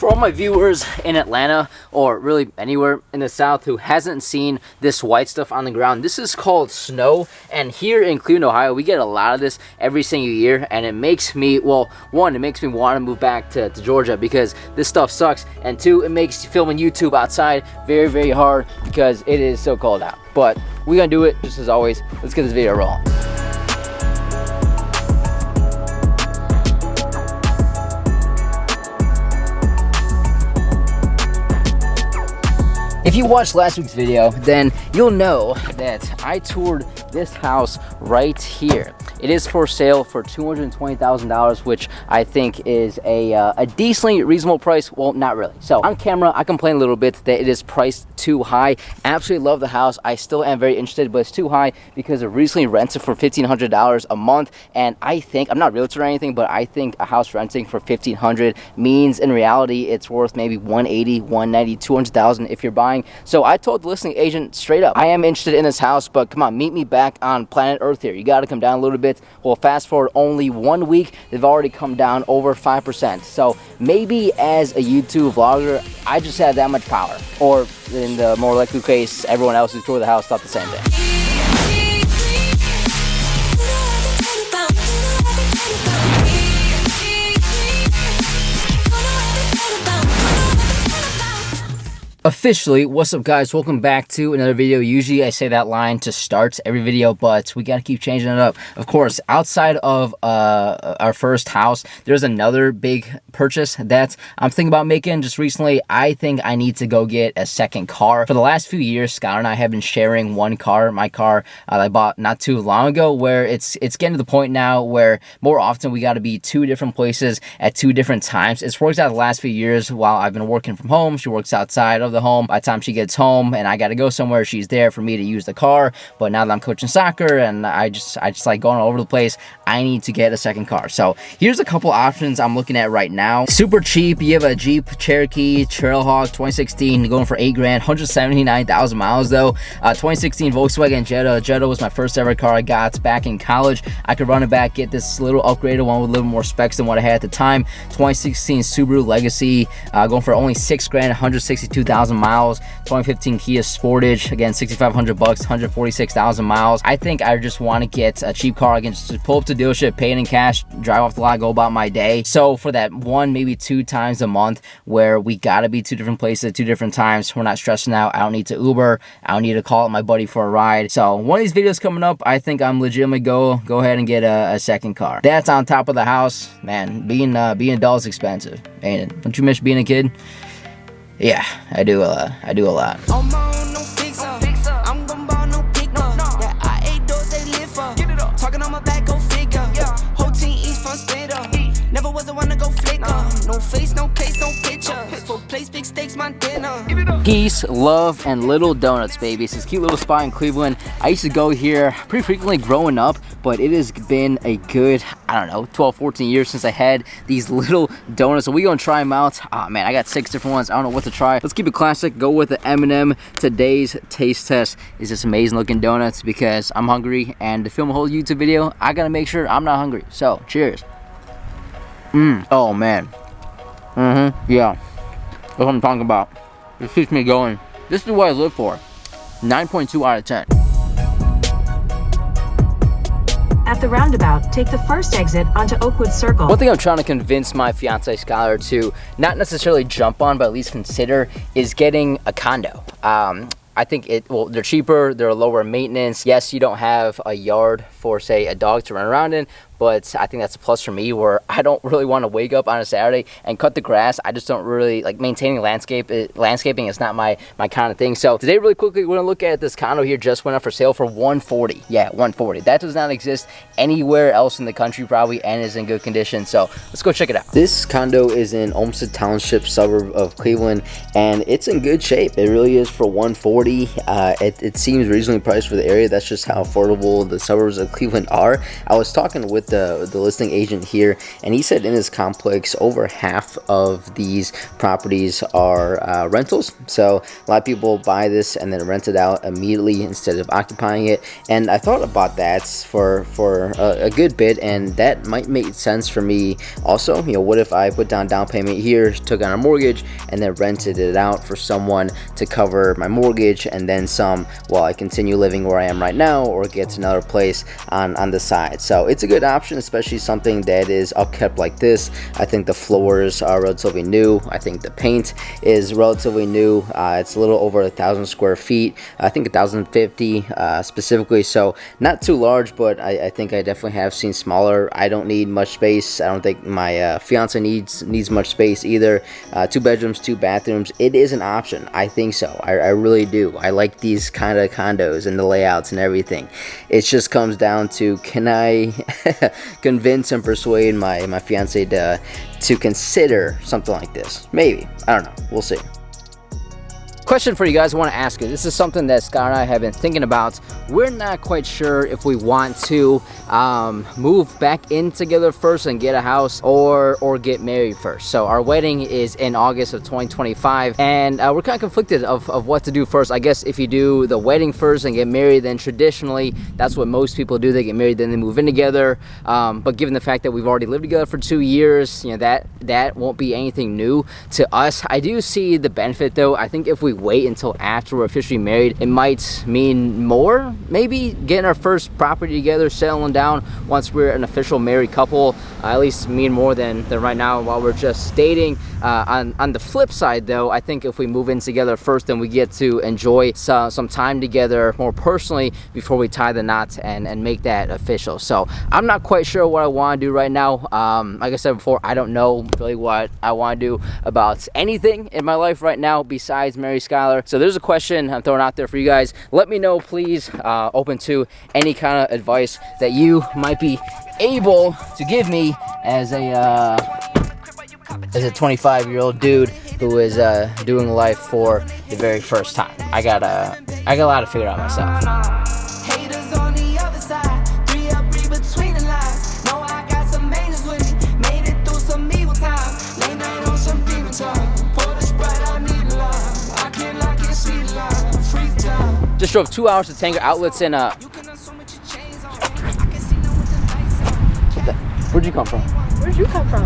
For all my viewers in Atlanta, or really anywhere in the South who hasn't seen this white stuff on the ground, this is called snow. And here in Cleveland, Ohio, we get a lot of this every single year. And it makes me, well, one, it makes me want to move back to Georgia because this stuff sucks. And two, it makes filming YouTube outside very, very hard because it is so cold out. But we're going to do it just as always. Let's get this video rolling. If you watched last week's video, then you'll know that I toured this house right here. It is for sale for $220,000, which I think is a decently reasonable price. Well, not really. So on camera, I complain a little bit that it is priced too high. Absolutely love the house. I still am very interested, but it's too high because it recently rented for $1,500 a month. And I think, I'm not a realtor or anything, but I think a house renting for $1,500 means in reality it's worth maybe $180,000, $190,000, $200,000 if you're buying. So I told the listing agent straight up, I am interested in this house, but come on, meet me back on planet Earth here. You got to come down a little bit. Well, fast forward only 1 week, they've already come down over 5%. So maybe as a YouTube vlogger, I just had that much power. Or in the more likely case, everyone else who toured the house thought the same thing. Officially, what's up guys, welcome back to another video. Usually I say that line to start every video, but we gotta keep changing it up. Of course, outside of our first house, there's another big purchase that I'm thinking about making just recently. I think I need to go get a second car. For the last few years, Scott and I have been sharing one car, my car that I bought not too long ago, where it's getting to the point now where more often we gotta be two different places at two different times. It's worked out the last few years while I've been working from home. She works outside of the home. By the time she gets home and I got to go somewhere, she's there for me to use the car. But now that I'm coaching soccer and I just like going all over the place, I need to get a second car. So here's a couple options I'm looking at right now. Super cheap. You have a Jeep Cherokee Trailhawk 2016 going for $8 grand, 179,000 miles though. 2016 Volkswagen Jetta. Jetta was my first ever car I got back in college. I could run it back, get this little upgraded one with a little more specs than what I had at the time. 2016 Subaru Legacy going for only $6 grand, 162,000 miles. 2015 Kia Sportage, again 6,500 bucks, 146,000 miles. I think I just want to get a cheap car. I can just pull up to the dealership, pay it in cash, drive off the lot, go about my day. So for that one, maybe two times a month where we gotta be two different places at two different times, we're not stressing out. I don't need to Uber. I don't need to call my buddy for a ride. So one of these videos coming up, I think I'm legitimately go ahead and get a second car. That's on top of the house. Man, being adult is expensive, ain't it? Don't you miss being a kid? Yeah, I do a lot. I'm gonna ball no pick up. Yeah, I ate those they live for. Talking on my back, go figure. Whole team eats fun split up. Never was the one to go flicker. No face, no case, no picture. For place, big stakes, my dinner. Peace, love, and Little Donuts, baby. It's this cute little spot in Cleveland. I used to go here pretty frequently growing up, but it has been a good, I don't know, 12, 14 years since I had these little donuts. So we gonna try them out. Oh man, I got 6 different ones. I don't know what to try. Let's keep it classic. Go with the M&M. Today's taste test is this amazing looking donuts because I'm hungry, and to film a whole YouTube video, I gotta make sure I'm not hungry. So cheers. Oh man. Yeah. That's what I'm talking about. This keeps me going. This is what I live for. 9.2 out of 10. At the roundabout, take the first exit onto Oakwood Circle. One thing I'm trying to convince my fiance Skylar to not necessarily jump on, but at least consider is getting a condo. I think they're cheaper, they're lower maintenance. Yes, you don't have a yard for, say, a dog to run around in, but I think that's a plus for me where I don't really want to wake up on a Saturday and cut the grass. I just don't really like maintaining landscaping is not my kind of thing. So today, really quickly, we're gonna look at this condo here. Just went up for sale for $140. Yeah, $140. That does not exist anywhere else in the country probably, and is in good condition. So let's go check it out. This condo is in Olmsted Township, suburb of Cleveland, and it's in good shape. It really is for $140. It seems reasonably priced for the area. That's just how affordable the suburbs of Cleveland are. I was talking with the listing agent here, and he said in this complex over half of these properties are rentals. So a lot of people buy this and then rent it out immediately instead of occupying it. And I thought about that for a good bit, and that might make sense for me also. You know, what if I put down payment here, took on a mortgage, and then rented it out for someone to cover my mortgage and then some while I continue living where I am right now, or get another place on the side. So it's a good option, especially something that is upkept like this. I think the floors are relatively new. I think the paint is relatively new. It's a little over 1,000 square feet. I think 1,050 specifically, so not too large, but I think I definitely have seen smaller. I don't need much space. I don't think my fiance needs much space either. 2 bedrooms, 2 bathrooms. It is an option. I think so. I really do. I like these kind of condos and the layouts and everything. It just comes down to, can I convince and persuade my fiance to consider something like this? Maybe. I don't know. We'll see. Question for you guys I want to ask you. This is something that Scott and I have been thinking about. We're not quite sure if we want to move back in together first and get a house, or get married first. So our wedding is in August of 2025, and we're kind of conflicted of what to do first. I guess if you do the wedding first and get married, then traditionally that's what most people do. They get married, then they move in together. But given the fact that we've already lived together for 2 years, you know, that won't be anything new to us. I do see the benefit though. I think if we wait until after we're officially married, it might mean more, maybe getting our first property together, settling down once we're an official married couple, at least mean more than right now while we're just dating. On the flip side though, I think if we move in together first, then we get to enjoy some time together more personally before we tie the knot and make that official. So I'm not quite sure what I want to do right now. Like I said before, I don't know really what I want to do about anything in my life right now besides marry Skylar. So there's a question I'm throwing out there for you guys. Let me know, please. Open to any kind of advice that you might be able to give me as a 25-year-old dude who is doing life for the very first time. I got a lot to figure out myself. Haters on the other side, 3 up, read between the lines. Know I got some majors with me, made it through some evil times. Late night on some demon time, pour the Sprite, I need love. I can't lock it, sweet love, free time. Just drove 2 hours to Tanger Outlets in Where'd you come from? Where'd you come from?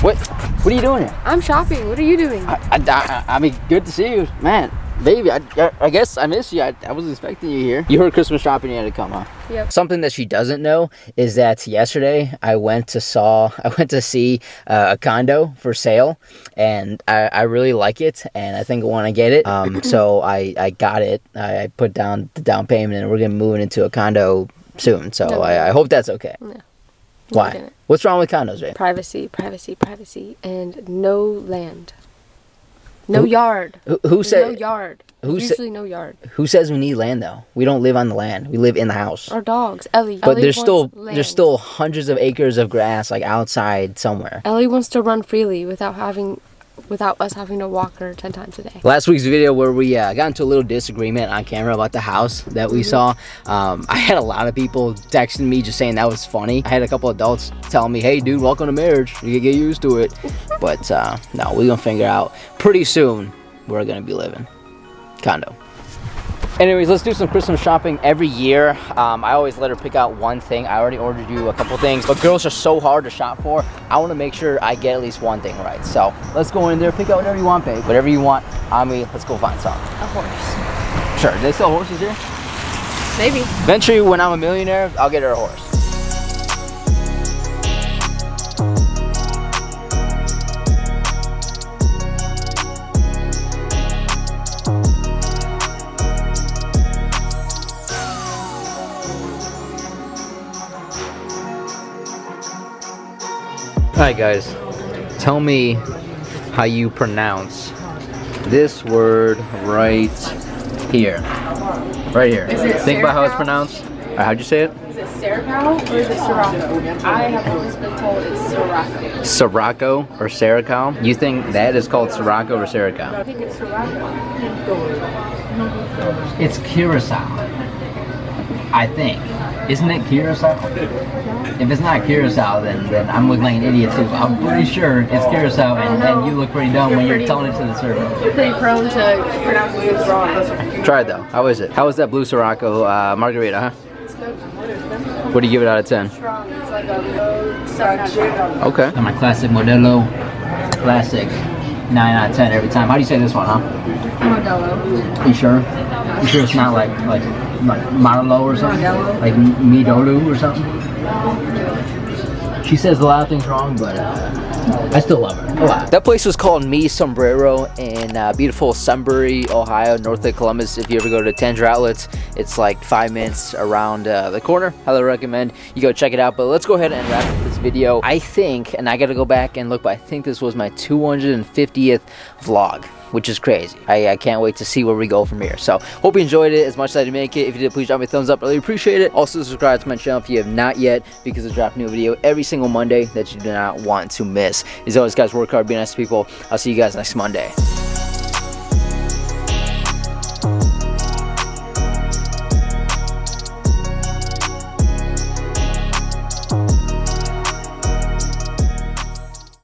What are you doing here? I'm shopping. What are you doing? I mean, good to see you, man. Baby, I guess I miss you. I wasn't expecting you here. You heard Christmas shopping, you had to come, huh? Yep. Something that she doesn't know is that yesterday I went to see a condo for sale, and I really like it, and I think I want to get it. So I got it. I put down the down payment, and we're gonna move into a condo soon. So No. I hope that's okay. No. Why? What's wrong with condos, babe? Privacy, and no land. No yard. Who said? No yard. Usually no yard. Who says we need land though? We don't live on the land. We live in the house. Our dogs. Ellie. But Ellie there's wants still hundreds of acres of grass like outside somewhere. Ellie wants to run freely without us having to walk her 10 times a day. Last week's video where we got into a little disagreement on camera about the house that we saw. I had a lot of people texting me just saying that was funny. I had a couple adults telling me, hey dude, welcome to marriage. You can get used to it. But no, we're gonna figure out pretty soon where we're gonna be living. Condo. Anyways, let's do some Christmas shopping every year. I always let her pick out one thing. I already ordered you a couple things, but girls are so hard to shop for. I want to make sure I get at least one thing right. So let's go in there, pick out whatever you want, babe. Whatever you want on me, let's go find some. A horse. Sure. Do they sell horses here? Maybe. Eventually, when I'm a millionaire, I'll get her a horse. Alright guys, tell me how you pronounce this word right here. Right here. Think about how it's pronounced. How'd you say it? Is it Sirocco or is it Sirocco? I have always been told it's Sirocco. Sirocco or Sirocco? You think that is called Sirocco or Sirocco? I think it's Sirocco. It's Curacao. I think. Isn't it Curacao? If it's not Curacao, then I'm looking like an idiot too. I'm pretty sure it's Curacao, and you look pretty dumb when you're telling it to the server. Pretty prone to pronounce things wrong. Try it though. How is it? How was that blue Sirocco margarita, huh? It's good. What do you give it out of 10? Strong. It's like a low 7 out of 10. Okay. And my classic Modelo, classic 9 out of 10 every time. How do you say this one, huh? Modelo. You sure? You sure it's not like Marlo or something? Modelo. Like Midolu or something? She says a lot of things wrong, but I still love her a lot. That place was called Mi Sombrero in beautiful Sunbury, Ohio, north of Columbus. If you ever go to Tender Outlets, it's like 5 minutes around the corner. Highly recommend you go check it out. But let's go ahead and wrap up this video. I think, and I gotta go back and look, but I think this was my 250th vlog, which is crazy. I can't wait to see where we go from here. So hope you enjoyed it as much as I did make it. If you did, please drop me a thumbs up. I really appreciate it. Also subscribe to my channel if you have not yet, because I drop a new video every single Monday that you do not want to miss. As always, guys, work hard, be nice to people. I'll see you guys next Monday.